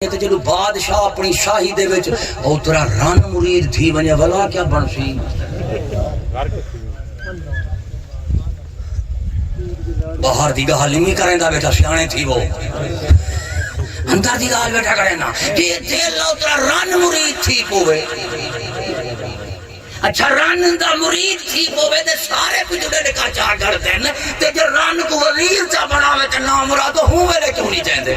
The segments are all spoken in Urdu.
جدو بادشاہ اپنی شاہی دے وچ او ترا رن مرید تھی ونجے بلا کیا بنسی باہر دی گل نہیں کریندا بیٹا سیانے تھی وہ اندر دی گل بیٹا کریندا کہ دل او ترا رن مرید تھی پوے اچھا رن دا مرید تھی پوے تے سارے پجڑے ڈکا چا کر دین تے جو رن کو وزیر چا بناوے تے نام مراد ہوں ویلے کیوں نہیں چاہندے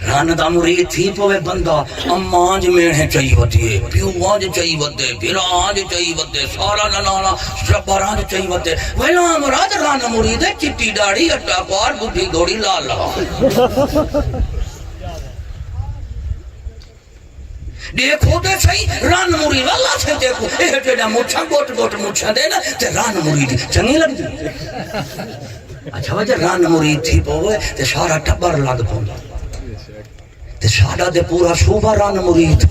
رن دا مرید تھی پوے بندہ امانج میڑے چاہیے ہوتی ہے پیو آنج چاہیے ہوتے پھر آنج چاہیے ہوتے سارا نانا شبر آنج چاہیے ہوتے ویلا مراد رن مرید ہے چٹی داڑی اٹا پار بڑھی گوڑی لال لگا دیکھو دے صحیح رن مرید اللہ سے دیکھو اے تیرا مچھا گوٹ گوٹ مچھا دے نا تے رن مرید چنگی لگ دی اچھا وجہ رن مرید تھی پوے تے سارا ٹبر لگ پوندا تے ساڈا دے پورا صوبہ رن مرید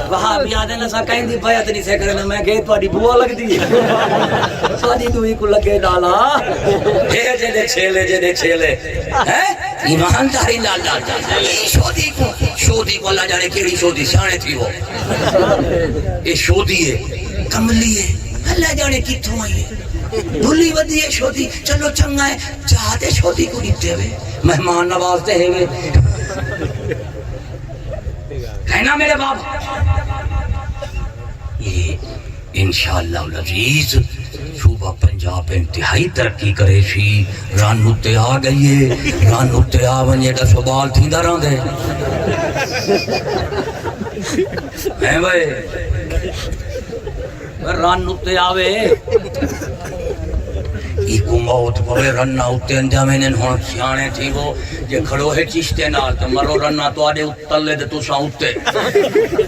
وہاں بھی آدھے نہ سا کہیں دی بیعت نہیں سے کرنا میں کہ تہاڈی بوا لگ دی ساڈی تو کو لگے ڈالا اے جے دے چھیلے ہیں ایمانداری لال شودی کو اللہ جانے کیڑی شودی سیانے تھی وہ یہ شودی ہے کملی ہے اللہ جانے کتوں آئی ہے بھلی ودی ہے شودی چلو چنگا ہے چاہتے شودی کو دیتے ہوئے مہمان نوازتے ہوئے ہے نا میرے باپ یہ انشاءاللہ العزیز صوبہ پنجاب انتہائی ترقی کرے سی رن اتے آ گئی ہے رن اتے آ ونجے دا سوال تھی دا رہاں دے ہیں بھائی رن اتے آوے ایکو موت پوے رنہ اتے انجامے نے ہون سیانے تھی وہ جے کھڑو ہے چشتے نال تو مرو رنہ تو آدھے اتلے دے تو سا اتے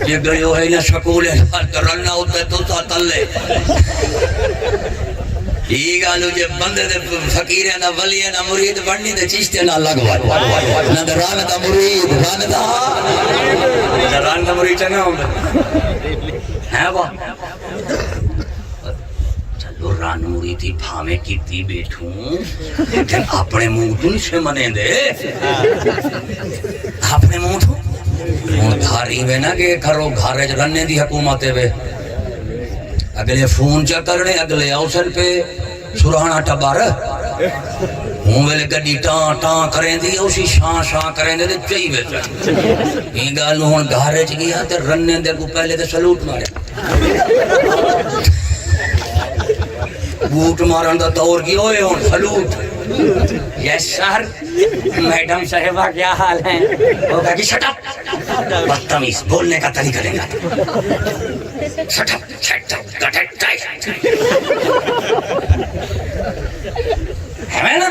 جے گئیو ہے یا شکولے تو رنہ اتے تو سا تلے یہ گالو جے بندے دے فقیرے نا ولیے نا مرید بڑھنی دے چشتے نال لگوا نا دے ران دا مرید ران دا مرید چنگا ہوں ہے با چلو ران مریدی بھامے کیتی بیٹھوں لیکن اپنے منہ تو نہیں سے منے دے اپنے منہ تو منہ دھاری وے نا کہ کرو گھارے رننے دی حکومتے وے اگلے فون چا کرنے اگلے اوسر پہ سرحانہ ٹبار ہوں ویلے گڑی ٹان ٹان کریں دی اسی شان شان کریں دے چاہی وے یہ گال ہون گھارے چ گیا تے رننے دے کو پہلے تے سلوٹ مارے بوٹ مارن دا دور کی ہوئے ہون سلوٹ یس سر میڈم صاحبہ کیا حال ہیں وہ کہا کہ شٹ اپ بدتمیز بولنے کا طریقہ دیں گا شٹ اپ گٹ اٹ ٹائٹ ہے نا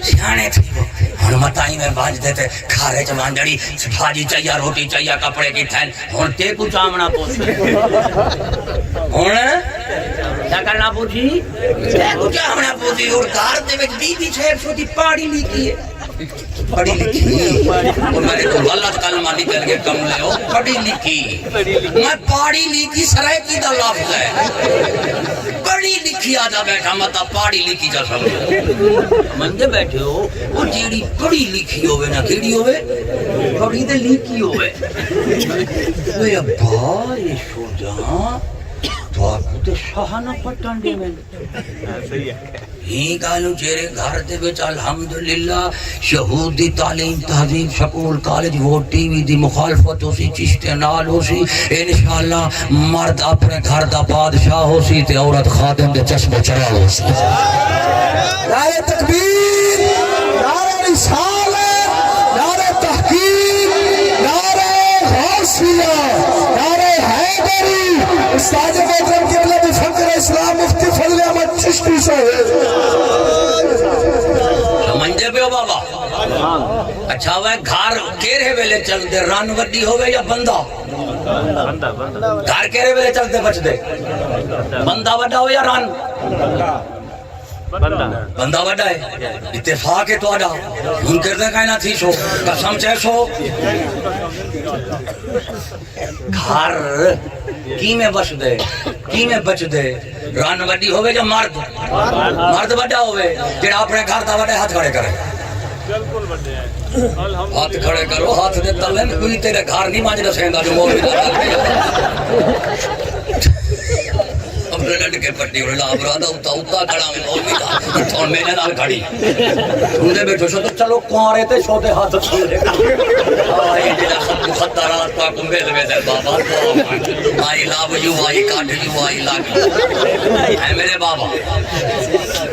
سیانے تھی وہ ہن متائی میں باج دیتے کھارے چمان جڑی بھاجی چاہیے روٹی چاہیے کپڑے کی تھین ہن تے کو چامنا پوچھ ہن کیا کرنا پوچھی تے کو چامنا پوچھی اور گھر دے وچ بی بی صاحب سو دی پاڑی لکھی ہے پڑھی لکھی اور میں نے تو غلط کلمہ نکل کے کم لے ہو پڑھی لکھی میں پاڑی لکھی سرائے کی دا لفظ ہے پڑھی لکھی آجا بیٹھا مطا پاڑی لکھی جا سمجھو مندے بیٹھے ہو وہ جیڑی پڑھی لکھی ہوئے نا کیڑی ہوئے پڑھی دے لکھی ہوئے اے ابا یہ شو جہاں تو آپ تے شاہانہ پٹن دے میں ہی کالو چیرے گھر دے بچ الحمدللہ شہود دی تعلیم تہذیب سکول کالج وہ ٹی وی دی مخالفت ہو سی چشتے نال ہو سی انشاءاللہ مرد اپنے گھر دا بادشاہ ہو سی تے عورت خادم دے چشم و چراغ ہو سی نعرہ تکبیر نعرہ رسالت نعرہ تحقیق نعرہ غوثیہ نعرہ حیدری استاد محترم قبلہ مفکر اسلام مفتی فضل احمد چشتی صاحب سمجھے پہ ہو بابا اچھا وہ گھر کیرے ویلے چل دے رن وڈی ہوئے یا بندہ گھر کیرے ویلے چل دے بچ دے بندہ وڈا ہو یا رن بندہ وڈا ہے اتفاق ہے تو آڈا منکر دے کائنہ تھی سو قسم چاہ سو گھر کی میں بچ دے کی میں بچ دے رن وڈی ہوئے یا مرد مرد وڈا ہوئے جڑا اپنے گھر دا وڈے ہاتھ کھڑے کرے ہاتھ کھڑے کرو ہاتھ دے تلے میں کوئی تیرے گھر نہیں مانج دسیندا جو مولوی دا اپنے ڈنڈ کے پٹی اور لا برادا اتا کھڑا میں مولوی دا تو میرے نال کھڑی اندے بیٹھو سو تو چلو کوارے تے چھوٹے ہاتھ چھوڑے آئی جڑا خطرات پاک مل میں دے بابا آئی لو یو آئی کاٹ یو آئی لاگ اے میرے بابا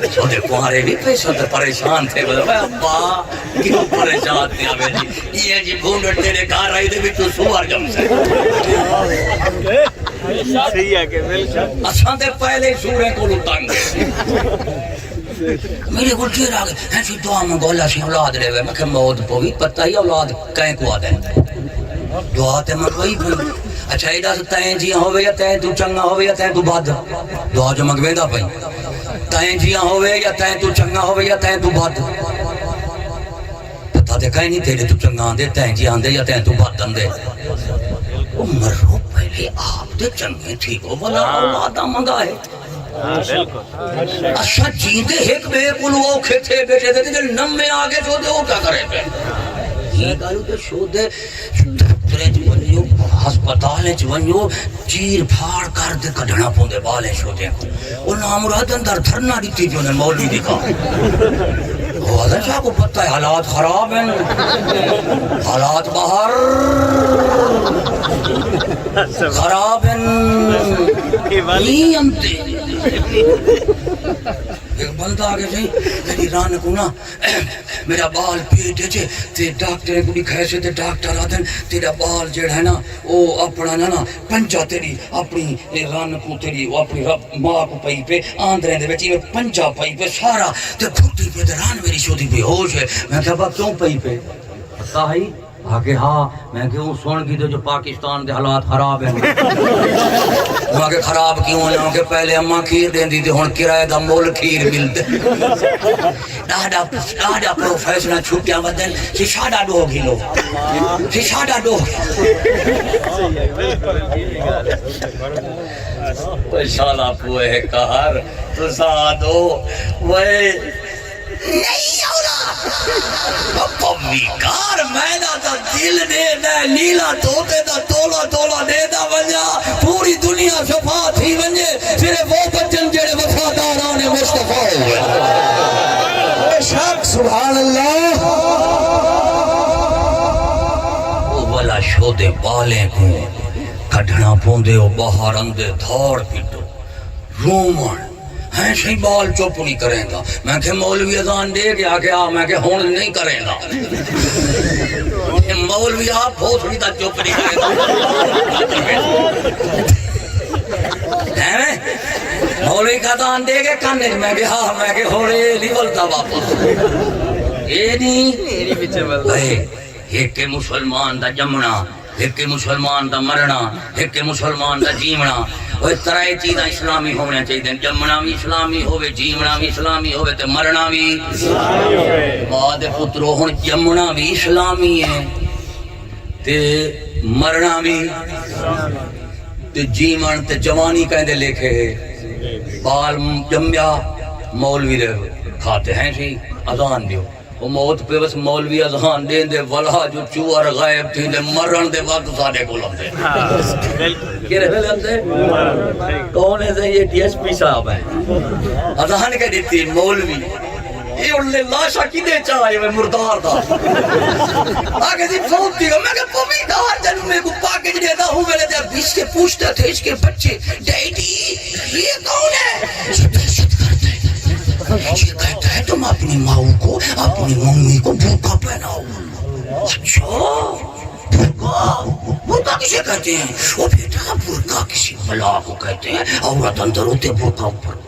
چھوٹے کوارے بھی پیسوں تے پریشان تھے بولے ابا کیوں پریشان تھے میری یہ جی بھونڈ تیرے گھر آئی دے وچوں سوار جم سے صحیح ہے کہ بالکل اساں تے پہلے سورے کو تنگ میرے کو چیر آ گئے ایسی دعا میں گولا سی اولاد لے میں کہ موت پوی پتہ ہی اولاد کہیں کو آدھے دعا تے منگوائی پئی اچھا ایڈا تیں جیاں ہوئے یا تیں تو چنگا ہوئے یا تیں تو بد دعا جو منگوے دا پئی تیں جیاں ہوئے یا تیں تو چنگا ہوئے یا تیں تو بد پتہ تے کہیں نہیں تیرے تو چنگا آندے تیں جیاں آندے یا تیں تو بد آندے مرو پہلے آپ دے چنگے ٹھیک ہو بلا اولادہ منگا ہے اچھا جیندے ایک بے کلو اوکھے تھے بیٹے دے جل نمے آگے جو دے وہ کیا کرے پہ یہ گالو تے شو دے دفترے جو ہسپتالے جو چیر پھاڑ کر دے کڑھنا پوندے بالے شو دے وہ نامراد اندر دھرنا دیتی جو نے مولوی دکھا وہ حضرت شاہ کو پتہ ہے حالات خراب ہیں حالات باہر خراب ہیں نہیں امتے ایک بندہ آگے سے میری ران کو نا میرا بال پیٹے چھے تے ڈاکٹر کو دکھائے سے تے ڈاکٹر آدھن تیرا بال جڑ ہے نا وہ اپنا نا پنجا تیری اپنی ران کو تیری وہ اپنی ماں کو پئی پہ آندرین دے بیچی میں پنجا پئی پہ سارا تے پھٹی پہ تے ران میری شودی پہ ہوش ہے میں کہا با کیوں پئی پہ پتا ہے آگے ہاں میں کہوں سن کی تو جو پاکستان دے حالات خراب ہیں وہاں کے خراب کیوں ہیں کہ پہلے اماں کھیر دیں دی تھی ہون کرائے دا مول کھیر ملتے ڈاڈا پروفیشنل چھوٹیاں بدن شیشاڈا دو گھلو شیشاڈا دو تو شالا پوئے کہر تو سادو وہ نہیں اولا پوی کار میں دا دل دے دا نیلا توتے دا تولا تولا دے دا ونجا پوری دنیا صفا تھی ونجے صرف وہ بچن جڑے وفاداران مصطفیٰ ہوئے بے شک سبحان اللہ وہ والا شو دے بالیں کو کھڑنا پوندے ہو باہر اندے دھار پیٹو رومن ہیں صحیح بال چوپ نہیں کریں گا میں کہ مولوی اذان دے گیا کہ میں کہ ہون نہیں کریں گا مولوی آپ بہت تھوڑی تا چوپ نہیں کریں گا مولوی کا اذان دے گے کھانے میں کہ ہاں میں کہ ہونے نہیں بولتا واپس یہ نہیں ایک کے مسلمان دا جمنا ایک مسلمان دا مرنا ایک مسلمان دا جیمنا وہ ترائے چیزیں اسلامی ہونے چاہیے جمنا بھی اسلامی ہوئے جیمنا بھی اسلامی ہوئے تے مرنا بھی بعد پترو ہن جمنا بھی اسلامی ہے تے مرنا بھی تے جیمن تے جوانی کہندے لکھے بال جمیا مولوی دے کھاتے ہیں سی اذان دیو وہ موت پہ بس مولوی اذان دین دے ولا جو چوار غائب تھی دے مرن دے وقت ساڑے کو لم دے کیا رہے لم دے کون ہے سے یہ ڈی ایس پی صاحب ہیں اذان کے دیتی مولوی یہ انہوں لاشا کی دے چاہے میں مردار تھا آگے سی پھونتی گا میں کہ پومی دار جنوں میں کو پاکج دیتا ہوں میں نے بیس کے پوچھتا تھے اس کے بچے ڈیڈی یہ کون ہے دہشت کرتے یہ کہتا ہے تم اپنی ماں کو اپنی ممی کو بھوکا پہناؤ اچھا بھوکا کسے کہتے ہیں وہ بیٹا بھوکا کسی بلا کو کہتے ہیں عورت اندر ہوتے بھوکا اوپر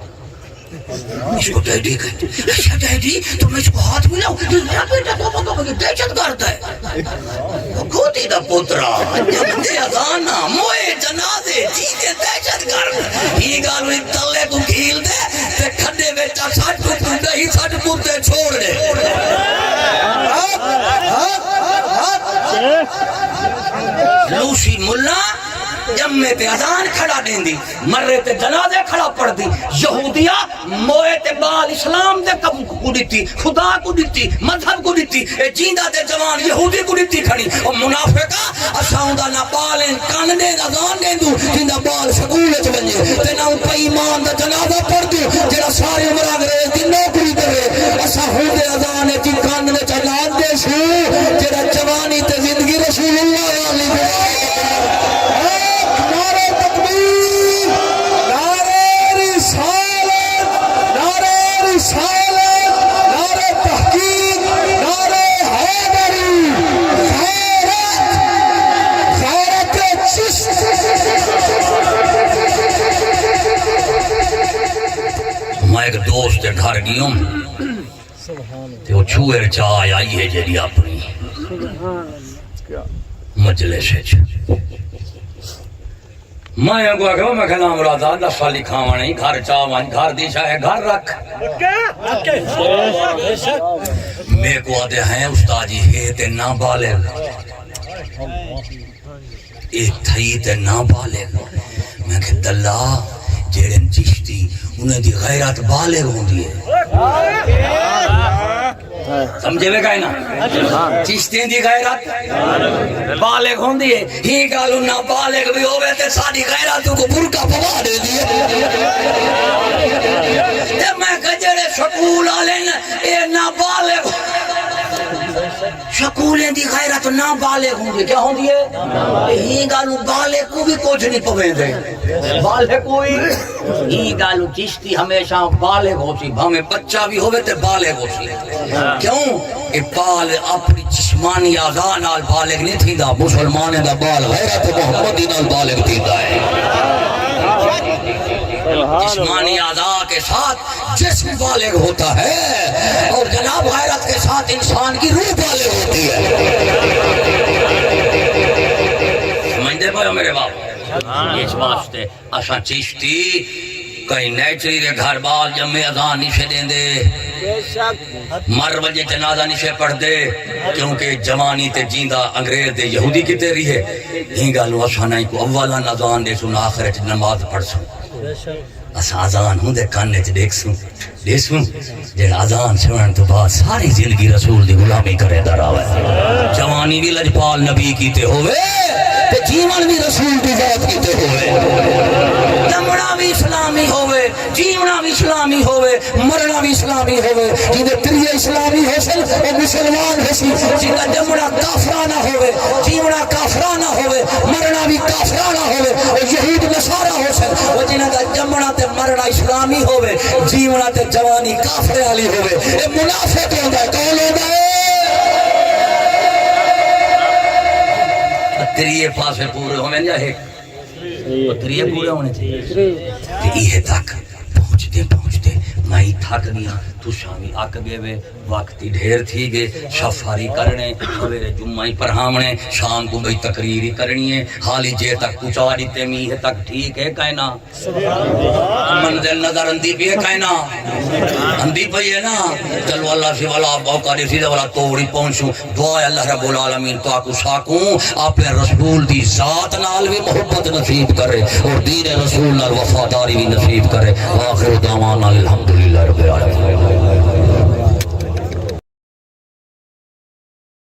اس کو ڈیڈی کہتے ہیں اچھا ڈیڈی تم اس کو ہاتھ ملاؤ میرا بیٹا تو دہشت کرتا ہے کھوتی دا پوترا جب دے اذانا موئے جنازے چیزیں دہشت کر یہ گالو تلے کو کھیل دے تے کھڈے بیٹا سٹ کو نہیں سٹ پوتے چھوڑ دے لوسی ملا جمے تے اذان کھڑا دیندی مرے تے جنازے کھڑا پڑھ دی یہودیا موئے تے بال اسلام دے کو دیتی خدا کو دیتی مذہب کو دیتی اے جیندہ تے جوان یہودی کو دیتی کھڑی اور منافقہ اساں دا نہ بال کان دے اذان دیندو جیندہ بال سکول وچ ونجے تے نہ پے ایمان دا جنازہ پڑھ دی جڑا سارے عمر انگریز دی نوکری کرے اساں ہو دے اذان تے کان وچ اذان دے سو جڑا جوانی تے زندگی رسول اللہ علیہ میں ایک دوست کے گھر گیوں تے وہ چوہر چائے آئی ہے جیڑی اپنی مجلس میں کو آگا میں کہنا مرادا 10 سال کھاوا نہیں گھر چاوان گھر دی چاہے گھر رکھ میں کو آدھے ہیں استاد جی ہے تے نابالغ ایک تھئی تے نابالغ میں کہ دلہ جیڑن چشتی انہیں دی غیرت بالغ ہوندی ہے سمجھے میں کہنا چشتی دی غیرت بالغ ہوندی ہے ہی گالو نہ بالغ بھی ہوئے تے ساری غیرتوں کو برکا پوا دے دی تے میں کجڑے سکول آلیں اے نہ بالغ شکولیں دی غیرت نہ بالغ ہوندی کیا ہوندی ہے ہی گالو بالغ کو بھی کچھ نہیں پویں دے بالغ کوئی ہی گالو چشتی ہمیشہ بالغ ہوتی ہمیں بچہ بھی ہوئے تے بالغ ہوتی کیوں کہ بال اپنی جسمانی اعضاء نال بالغ نہیں تھیندا مسلمانوں دا بال غیرت محمدی نال بالغ تھیندا ہے جسمانی اعضاء کے ساتھ جسم بالغ ہوتا ہے اور جناب غیرت کے ساتھ انسان کی روح بالغ ہوتی ہے سمجھتے پائے میرے باپ اس واسطے اساں چشتی کہیں نیچری دے گھر بال جمعے اذان نہیں سے دیں دے مر وجہ جنازہ نہیں سے پڑھ دے کیونکہ جوانی تے جیندہ انگریز دے یہودی کی تیری ہے ہی گالو اساں نہیں کو اولا اذان دے سن آخرت نماز پڑھ سن اساں اذان ہوں دے کانے چ دیکھ سن جڑا اذان سنن تو بعد ساری زندگی رسول دی غلامی کرے دا راوے جوانی بھی لجپال نبی کیتے ہوئے تے جیون بھی رسول دی ذات کیتے ہوئے جمنا بھی اسلامی ہوئے جیونا بھی اسلامی ہوئے مرنا بھی اسلامی ہوئے جنہیں تریے اسلامی حسن اور مسلمان حسن جنہیں جمنا کافرانہ ہوئے جیونا کافرانہ ہوئے مرنا بھی کافرانہ ہوئے اور یہود نصارہ حسن اور جنہیں جمنا تے مرنا اسلامی ہوئے جیونا تے جوانی کافر علی ہوئے اے منافق ہوندہ ہے کون ہوندہ ہے تریے پاسے پورے ہونے جا ہے تریے پورے ہونے چاہیے کہ یہ تک پہنچتے میں ہی تھک گیا تو شامی آک گئے وے وقتی ڈھیر تھی گئے شفاری کرنے سویرے جمعی پرہامنے شام کو بھئی تقریری کرنی ہے حالی جے تک پوچھا دیتے میہ تک ٹھیک ہے کہنا منزل نظر اندھی بھی ہے کہنا اندھی پہی ہے نا چلو اللہ سے والا باوکا دے سیدھے والا توڑی پہنچوں دعا اللہ رب العالمین تو آکو ساکوں اپنے رسول دی ذات نال بھی محبت نصیب کرے اور دین رسول نال وفاداری بھی نصیب کرے آخر دعوانا الحمدللہ رب العالمین